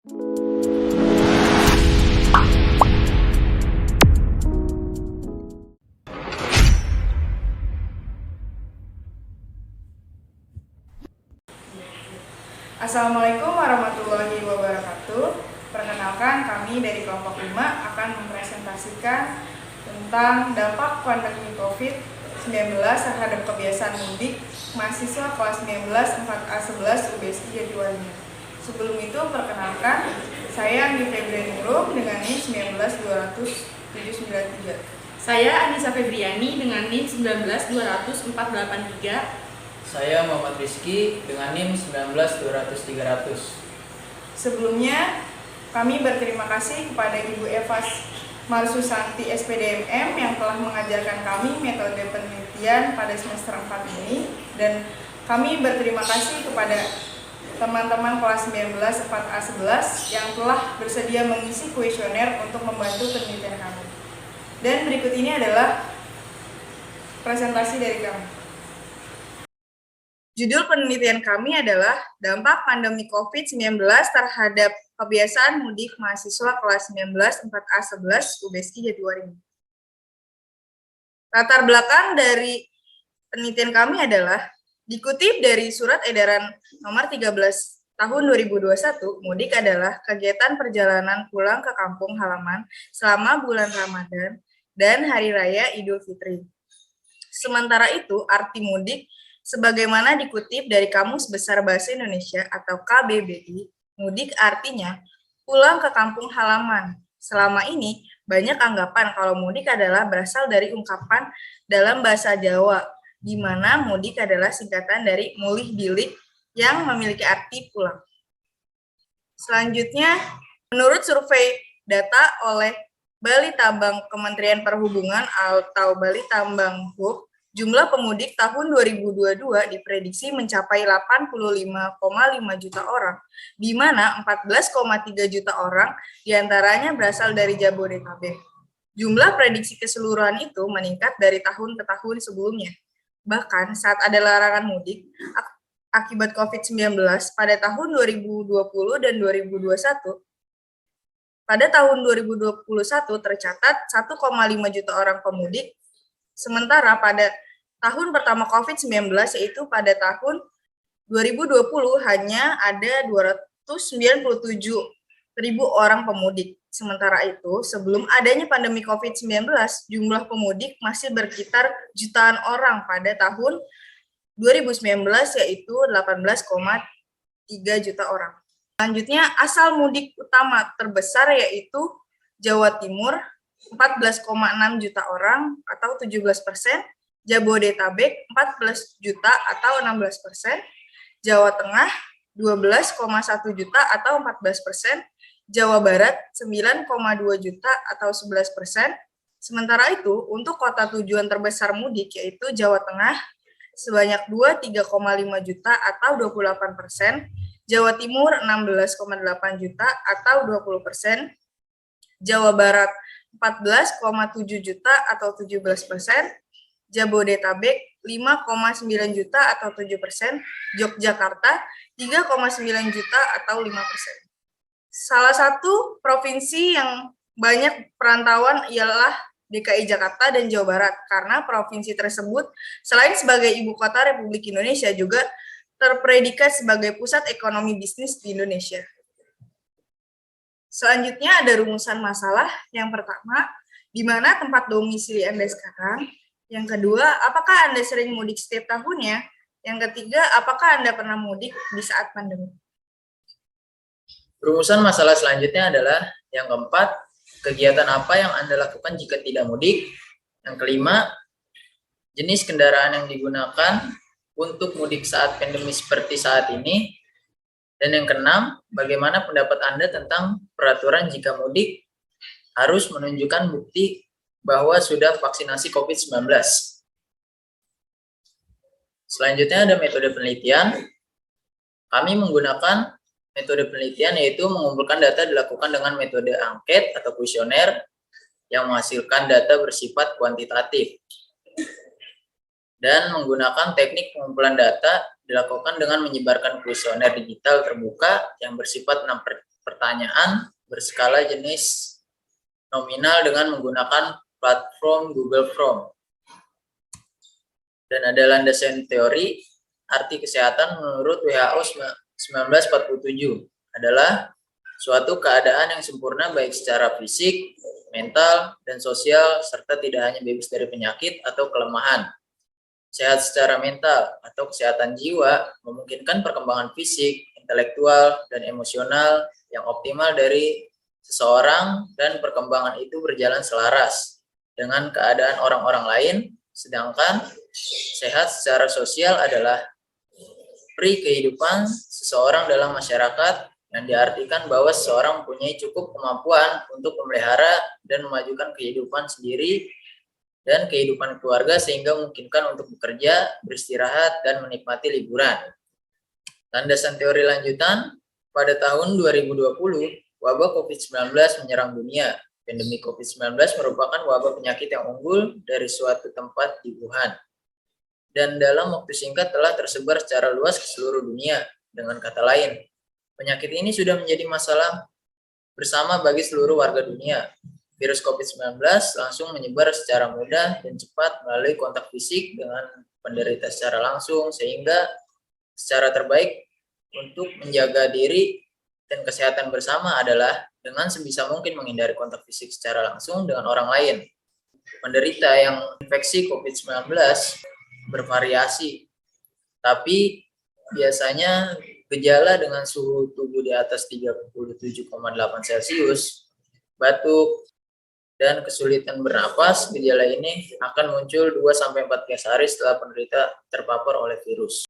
Assalamualaikum warahmatullahi wabarakatuh. Perkenalkan, kami dari kelompok 5 akan mempresentasikan tentang dampak pandemi COVID-19 terhadap kebiasaan mudik mahasiswa kelas 19 4A11 UBSI Jatiwaringin. Sebelum itu, perkenalkan, saya Andi Febriani Nurul dengan NIM 1920793. Saya Anissa Febriani dengan NIM 1920483. Saya Muhammad Rizky dengan NIM 19200-300. Sebelumnya, kami berterima kasih kepada Ibu Eva Marsusanti SPDMM yang telah mengajarkan kami metode penelitian pada semester 4 ini, dan kami berterima kasih kepada teman-teman kelas 19 4A11 yang telah bersedia mengisi kuesioner untuk membantu penelitian kami. Dan berikut ini adalah presentasi dari kami. Judul penelitian kami adalah dampak pandemi COVID-19 terhadap kebiasaan mudik mahasiswa kelas 19 4A11 UBSI Jatiwaringin. Latar belakang dari penelitian kami adalah dikutip dari Surat Edaran Nomor 13 Tahun 2021, mudik adalah kegiatan perjalanan pulang ke kampung halaman selama bulan Ramadan dan Hari Raya Idul Fitri. Sementara itu, arti mudik sebagaimana dikutip dari Kamus Besar Bahasa Indonesia atau KBBI, mudik artinya pulang ke kampung halaman. Selama ini, banyak anggapan kalau mudik adalah berasal dari ungkapan dalam bahasa Jawa, di mana mudik adalah singkatan dari mulih bilik yang memiliki arti pulang. Selanjutnya, menurut survei data oleh Balitambang Kementerian Perhubungan atau Balitambang jumlah pemudik tahun 2022 diprediksi mencapai 85,5 juta orang, di mana 14,3 juta orang diantaranya berasal dari Jabodetabek. Jumlah prediksi keseluruhan itu meningkat dari tahun ke tahun sebelumnya. Bahkan saat ada larangan mudik akibat COVID-19 pada tahun 2020 dan 2021, pada tahun 2021 tercatat 1,5 juta orang pemudik, sementara pada tahun pertama COVID-19 yaitu pada tahun 2020 hanya ada 297.000 orang pemudik. Sementara itu, sebelum adanya pandemi COVID-19, jumlah pemudik masih berkitar jutaan orang pada tahun 2019 yaitu 18,3 juta orang. Selanjutnya, asal mudik utama terbesar yaitu Jawa Timur 14,6 juta orang atau 17%, Jabodetabek 14 juta atau 16%, Jawa Tengah 12,1 juta atau 14%, Jawa Barat 9,2 juta atau 11%. Sementara itu, untuk kota tujuan terbesar mudik yaitu Jawa Tengah sebanyak 23,5 juta atau 28%, Jawa Timur 16,8 juta atau 20%, Jawa Barat 14,7 juta atau 17%, Jabodetabek 5,9 juta atau 7%, Yogyakarta 3,9 juta atau 5%. Salah satu provinsi yang banyak perantauan ialah DKI Jakarta dan Jawa Barat, karena provinsi tersebut selain sebagai ibu kota Republik Indonesia juga terpredikat sebagai pusat ekonomi bisnis di Indonesia. Selanjutnya ada rumusan masalah. Yang pertama, di mana tempat domisili Anda sekarang? Yang kedua, apakah Anda sering mudik setiap tahunnya? Yang ketiga, apakah Anda pernah mudik di saat pandemi? Rumusan masalah selanjutnya adalah yang keempat, kegiatan apa yang Anda lakukan jika tidak mudik? Yang kelima, jenis kendaraan yang digunakan untuk mudik saat pandemi seperti saat ini. Dan yang keenam, bagaimana pendapat Anda tentang peraturan jika mudik harus menunjukkan bukti bahwa sudah vaksinasi COVID-19. Selanjutnya ada metode penelitian. Kami menggunakan metode penelitian yaitu mengumpulkan data dilakukan dengan metode angket atau kuesioner yang menghasilkan data bersifat kuantitatif. Dan menggunakan teknik pengumpulan data dilakukan dengan menyebarkan kuesioner digital terbuka yang bersifat pertanyaan berskala jenis nominal dengan menggunakan platform Google Form. Dan ada landasan teori arti kesehatan menurut WHO 1947 adalah suatu keadaan yang sempurna baik secara fisik, mental, dan sosial, serta tidak hanya bebas dari penyakit atau kelemahan. Sehat secara mental atau kesehatan jiwa memungkinkan perkembangan fisik, intelektual, dan emosional yang optimal dari seseorang, dan perkembangan itu berjalan selaras dengan keadaan orang-orang lain, sedangkan sehat secara sosial adalah pri kehidupan seseorang dalam masyarakat, yang diartikan bahwa seseorang mempunyai cukup kemampuan untuk memelihara dan memajukan kehidupan sendiri dan kehidupan keluarga sehingga memungkinkan untuk bekerja, beristirahat, dan menikmati liburan. Landasan teori lanjutan, pada tahun 2020, wabah COVID-19 menyerang dunia. Pandemi COVID-19 merupakan wabah penyakit yang unggul dari suatu tempat di Wuhan, dan dalam waktu singkat telah tersebar secara luas ke seluruh dunia. Dengan kata lain, penyakit ini sudah menjadi masalah bersama bagi seluruh warga dunia. Virus COVID-19 langsung menyebar secara mudah dan cepat melalui kontak fisik dengan penderita secara langsung, sehingga secara terbaik untuk menjaga diri dan kesehatan bersama adalah dengan sebisa mungkin menghindari kontak fisik secara langsung dengan orang lain. Penderita yang infeksi COVID-19 bervariasi, tapi biasanya gejala dengan suhu tubuh di atas 37,8 Celcius, batuk, dan kesulitan bernapas. Gejala ini akan muncul 2-14 hari setelah penderita terpapar oleh virus.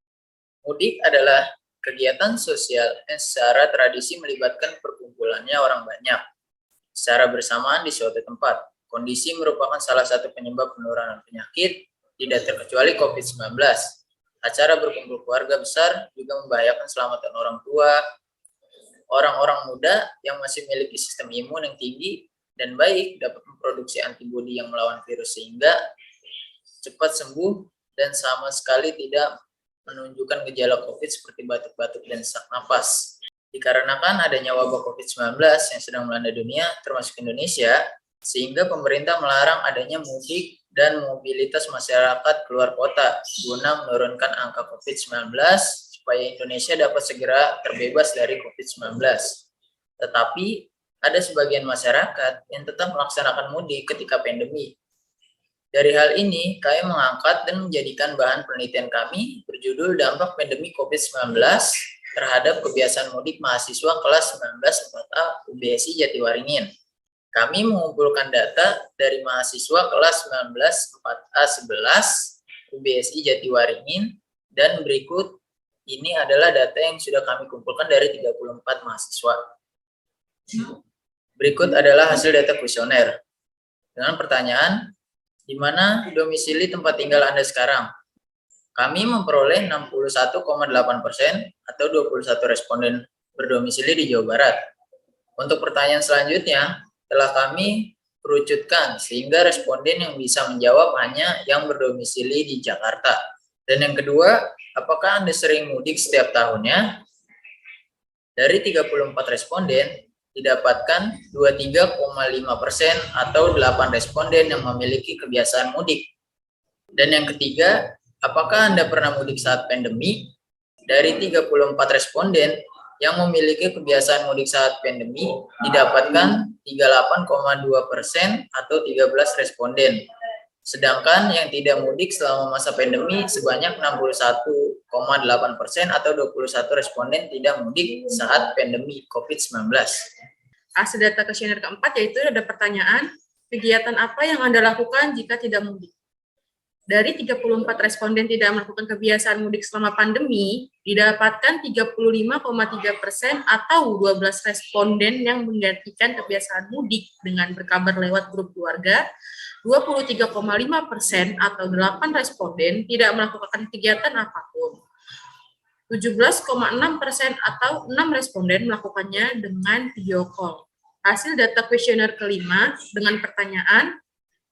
Mudik adalah kegiatan sosial yang secara tradisi melibatkan perkumpulannya orang banyak secara bersamaan di suatu tempat. Kondisi merupakan salah satu penyebab penurunan penyakit, tidak terkecuali COVID-19. Acara berkumpul keluarga besar juga membahayakan keselamatan orang tua, orang-orang muda yang masih memiliki sistem imun yang tinggi dan baik dapat memproduksi antibodi yang melawan virus sehingga cepat sembuh dan sama sekali tidak menunjukkan gejala COVID seperti batuk-batuk dan sesak napas. Dikarenakan adanya wabah COVID-19 yang sedang melanda dunia, termasuk Indonesia, sehingga pemerintah melarang adanya mudik dan mobilitas masyarakat keluar kota guna menurunkan angka COVID-19 supaya Indonesia dapat segera terbebas dari COVID-19. Tetapi ada sebagian masyarakat yang tetap melaksanakan mudik ketika pandemi. Dari hal ini, kami mengangkat dan menjadikan bahan penelitian kami berjudul Dampak Pandemi COVID-19 terhadap Kebiasaan Mudik Mahasiswa Kelas 19 4A UBSI Jatiwaringin. Kami mengumpulkan data dari mahasiswa kelas 19 4A 11 UBSI Jatiwaringin, dan berikut ini adalah data yang sudah kami kumpulkan dari 34 mahasiswa. Berikut adalah hasil data kuesioner dengan pertanyaan, di mana domisili tempat tinggal Anda sekarang? Kami memperoleh 61,8% atau 21 responden berdomisili di Jawa Barat. Untuk pertanyaan selanjutnya, telah kami kerucutkan sehingga responden yang bisa menjawab hanya yang berdomisili di Jakarta. Dan yang kedua, apakah Anda sering mudik setiap tahunnya? Dari 34 responden, didapatkan 23,5% atau 8 responden yang memiliki kebiasaan mudik. Dan yang ketiga, apakah Anda pernah mudik saat pandemi? Dari 34 responden yang memiliki kebiasaan mudik saat pandemi, didapatkan 38,2% atau 13 responden. Sedangkan yang tidak mudik selama masa pandemi sebanyak 61,8% atau 21 responden tidak mudik saat pandemi COVID-19. Hasil data kuesioner keempat yaitu ada pertanyaan, kegiatan apa yang Anda lakukan jika tidak mudik? Dari 34 responden tidak melakukan kebiasaan mudik selama pandemi, didapatkan 35,3% atau 12 responden yang menggantikan kebiasaan mudik dengan berkabar lewat grup keluarga, 23,5% atau 8 responden tidak melakukan kegiatan apapun. 17,6% atau 6 responden melakukannya dengan video call. Hasil data kuesioner kelima dengan pertanyaan,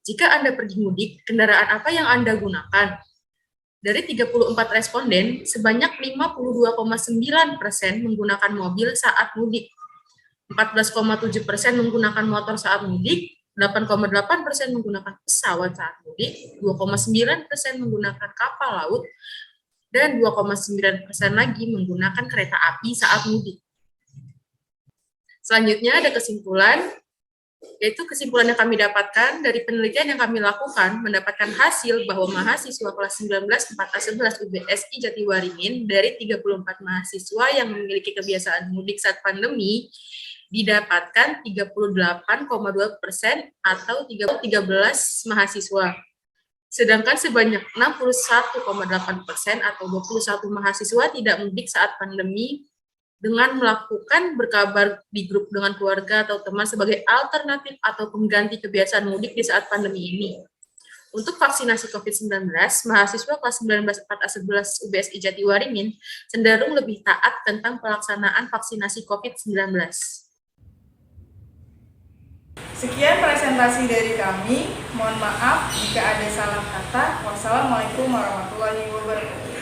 jika Anda pergi mudik, kendaraan apa yang Anda gunakan? Dari 34 responden, sebanyak 52,9% menggunakan mobil saat mudik. 14,7% menggunakan motor saat mudik, 8,8% menggunakan pesawat saat mudik, 2,9% menggunakan kapal laut, dan 2,9% lagi menggunakan kereta api saat mudik. Selanjutnya ada kesimpulan, yaitu kesimpulan yang kami dapatkan dari penelitian yang kami lakukan mendapatkan hasil bahwa mahasiswa kelas 19 4A11 UBSI Jatiwaringin dari 34 mahasiswa yang memiliki kebiasaan mudik saat pandemi didapatkan 38,2% atau 13 mahasiswa. Sedangkan sebanyak 61,8% atau 21 mahasiswa tidak mudik saat pandemi dengan melakukan berkabar di grup dengan keluarga atau teman sebagai alternatif atau pengganti kebiasaan mudik di saat pandemi ini. Untuk vaksinasi COVID-19, mahasiswa kelas 19 4A11 UBSI Jatiwaringin cenderung lebih taat tentang pelaksanaan vaksinasi COVID-19. Sekian presentasi dari kami. Mohon maaf jika ada salah kata. Wassalamualaikum warahmatullahi wabarakatuh.